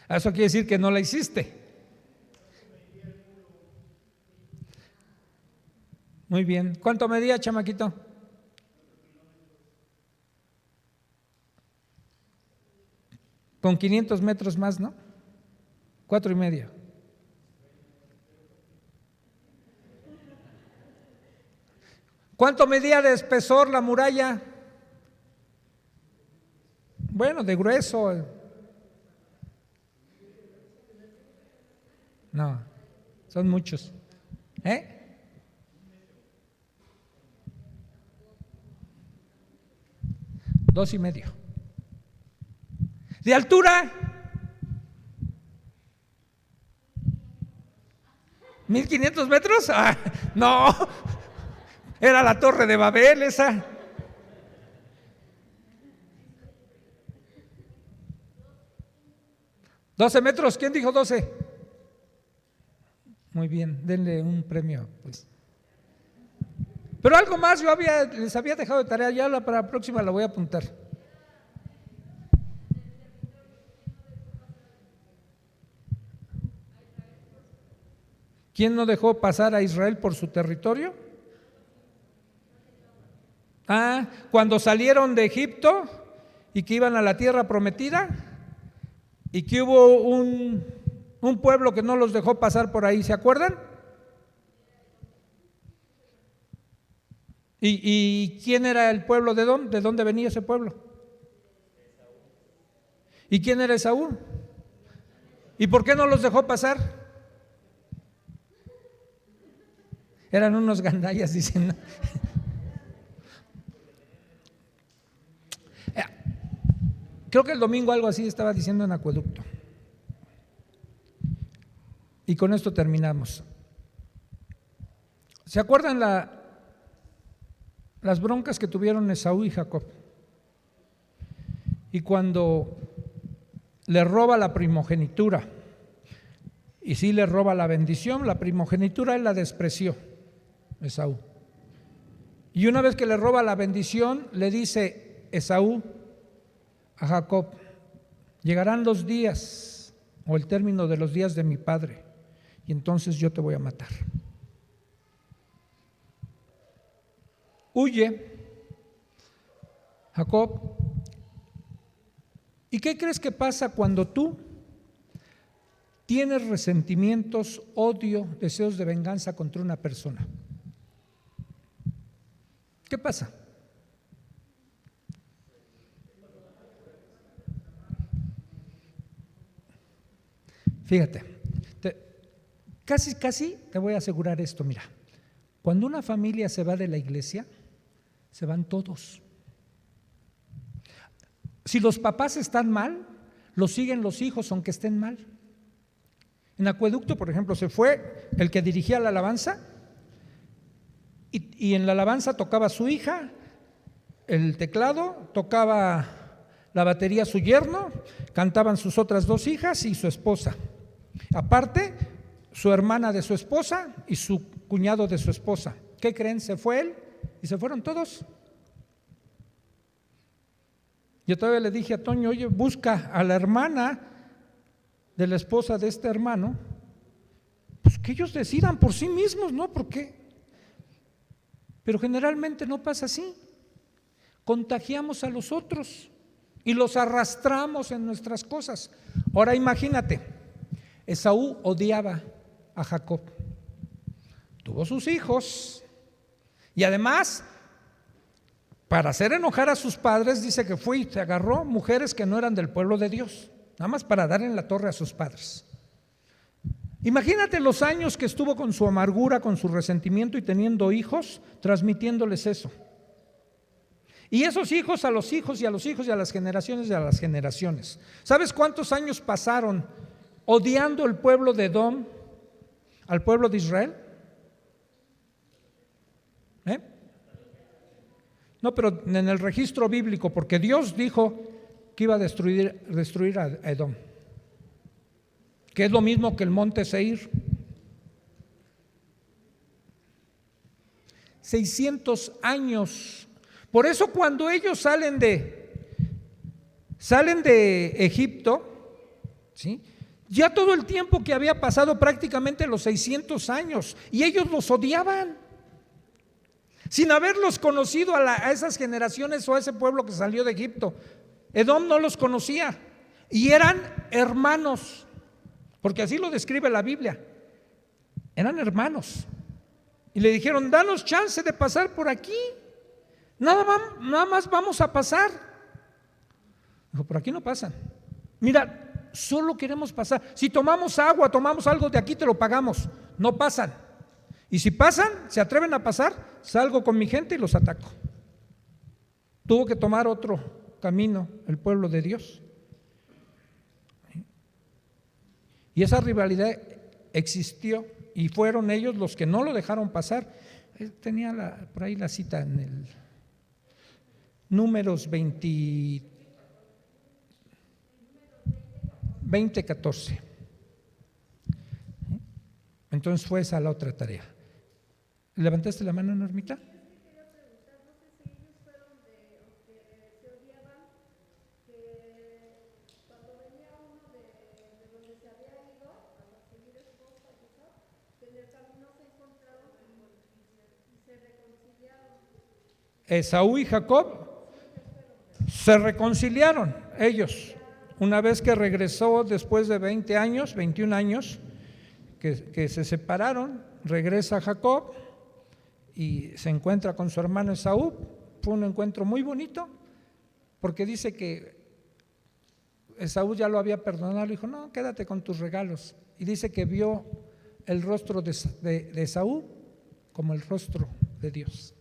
Eso quiere decir que no la hiciste. Muy bien. ¿Cuánto medía, chamaquito? Con 500 metros más, ¿no? 4,5. ¿Cuánto medía de espesor la muralla? Bueno, de grueso. No, son muchos. 2,5. ¿De altura? 1,500 metros. No, era la Torre de Babel esa. ¿12 metros? ¿Quién dijo 12? Muy bien, denle un premio, pues. Pero algo más, les había dejado de tarea, ya para la próxima la voy a apuntar. ¿Quién no dejó pasar a Israel por su territorio? Cuando salieron de Egipto y que iban a la tierra prometida y que hubo un pueblo que no los dejó pasar por ahí, ¿se acuerdan? ¿Y quién era el pueblo? ¿De dónde venía ese pueblo? ¿Y quién era Esaú? ¿Y por qué no los dejó pasar? Eran unos gandallas, dicen. Creo que el domingo algo así estaba diciendo en Acueducto. Y con esto terminamos. ¿Se acuerdan las broncas que tuvieron Esaú y Jacob? Y cuando le roba la primogenitura, y sí le roba la bendición, la primogenitura él la despreció, Esaú. Y una vez que le roba la bendición, le dice Esaú a Jacob: llegarán los días o el término de los días de mi padre, y entonces yo te voy a matar. Huye Jacob. ¿Y qué crees que pasa cuando tú tienes resentimientos, odio, deseos de venganza contra una persona? ¿Qué pasa? Fíjate, casi te voy a asegurar esto. Mira, cuando una familia se va de la iglesia, se van todos. Si los papás están mal, los siguen los hijos aunque estén mal. En Acueducto, por ejemplo, se fue el que dirigía la alabanza y en la alabanza tocaba su hija, el teclado, tocaba la batería su yerno, cantaban sus otras 2 hijas y su esposa. Aparte, su hermana de su esposa y su cuñado de su esposa. ¿Qué creen? Se fue él y se fueron todos. Yo todavía le dije a Toño: oye, busca a la hermana de la esposa de este hermano, pues que ellos decidan por sí mismos, ¿no? ¿Por qué? Pero generalmente no pasa así. Contagiamos a los otros y los arrastramos en nuestras cosas. Ahora imagínate, Esaú odiaba a Jacob, tuvo sus hijos y además, para hacer enojar a sus padres, dice que fue y se agarró mujeres que no eran del pueblo de Dios, nada más para dar en la torre a sus padres. Imagínate los años que estuvo con su amargura, con su resentimiento y teniendo hijos, transmitiéndoles eso. Y esos hijos a los hijos y a los hijos y a las generaciones y a las generaciones. ¿Sabes cuántos años pasaron odiando el pueblo de Edom al pueblo de Israel? No, pero en el registro bíblico, porque Dios dijo que iba a destruir a Edom, que es lo mismo que el monte Seir. 600 años. Por eso cuando ellos salen de Egipto, ¿sí?, ya todo el tiempo que había pasado, prácticamente los 600 años, y ellos los odiaban, sin haberlos conocido a esas generaciones o a ese pueblo que salió de Egipto. Edom no los conocía y eran hermanos, porque así lo describe la Biblia. Eran hermanos y le dijeron: danos chance de pasar por aquí, nada más vamos a pasar. Dijo: por aquí no pasan, mira, solo queremos pasar. Si tomamos agua, tomamos algo de aquí, te lo pagamos. No pasan. Y si pasan, se atreven a pasar, salgo con mi gente y los ataco. Tuvo que tomar otro camino el pueblo de Dios. Y esa rivalidad existió y fueron ellos los que no lo dejaron pasar. Tenía por ahí la cita en el Números 20:14. Entonces fue esa la otra tarea. ¿Levantaste la mano, Normita? Esaú y Jacob se reconciliaron ellos. Una vez que regresó después de 21 años que se separaron, regresa Jacob y se encuentra con su hermano Esaú. Fue un encuentro muy bonito, porque dice que Esaú ya lo había perdonado, le dijo: no, quédate con tus regalos. Y dice que vio el rostro de Esaú como el rostro de Dios.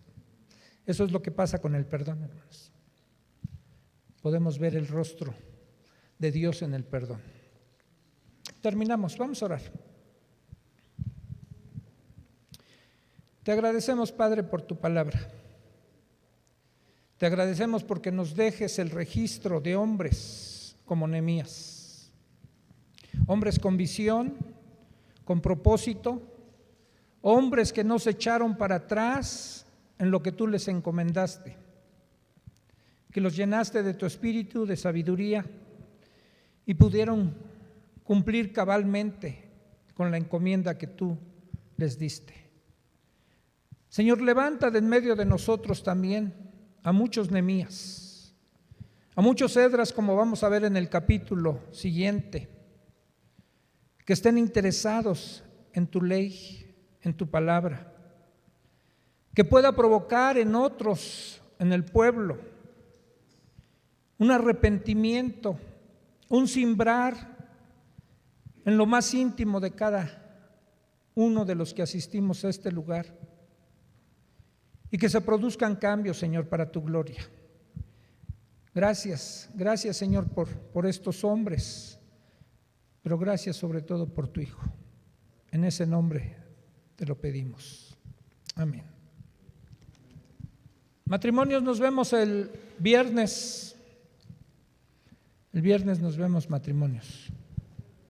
Eso es lo que pasa con el perdón, hermanos. Podemos ver el rostro de Dios en el perdón. Terminamos, vamos a orar. Te agradecemos, Padre, por tu palabra. Te agradecemos porque nos dejes el registro de hombres como Nehemías, hombres con visión, con propósito, hombres que no se echaron para atrás en lo que tú les encomendaste, que los llenaste de tu espíritu, de sabiduría, y pudieron cumplir cabalmente con la encomienda que tú les diste. Señor, levanta de en medio de nosotros también a muchos Nehemías, a muchos Esdras, como vamos a ver en el capítulo siguiente, que estén interesados en tu ley, en tu palabra, que pueda provocar en otros, en el pueblo, un arrepentimiento, un simbrar en lo más íntimo de cada uno de los que asistimos a este lugar, y que se produzcan cambios, Señor, para tu gloria. Gracias, Señor, por estos hombres, pero gracias sobre todo por tu Hijo. En ese nombre te lo pedimos. Amén. Matrimonios, nos vemos el viernes. El viernes nos vemos, matrimonios.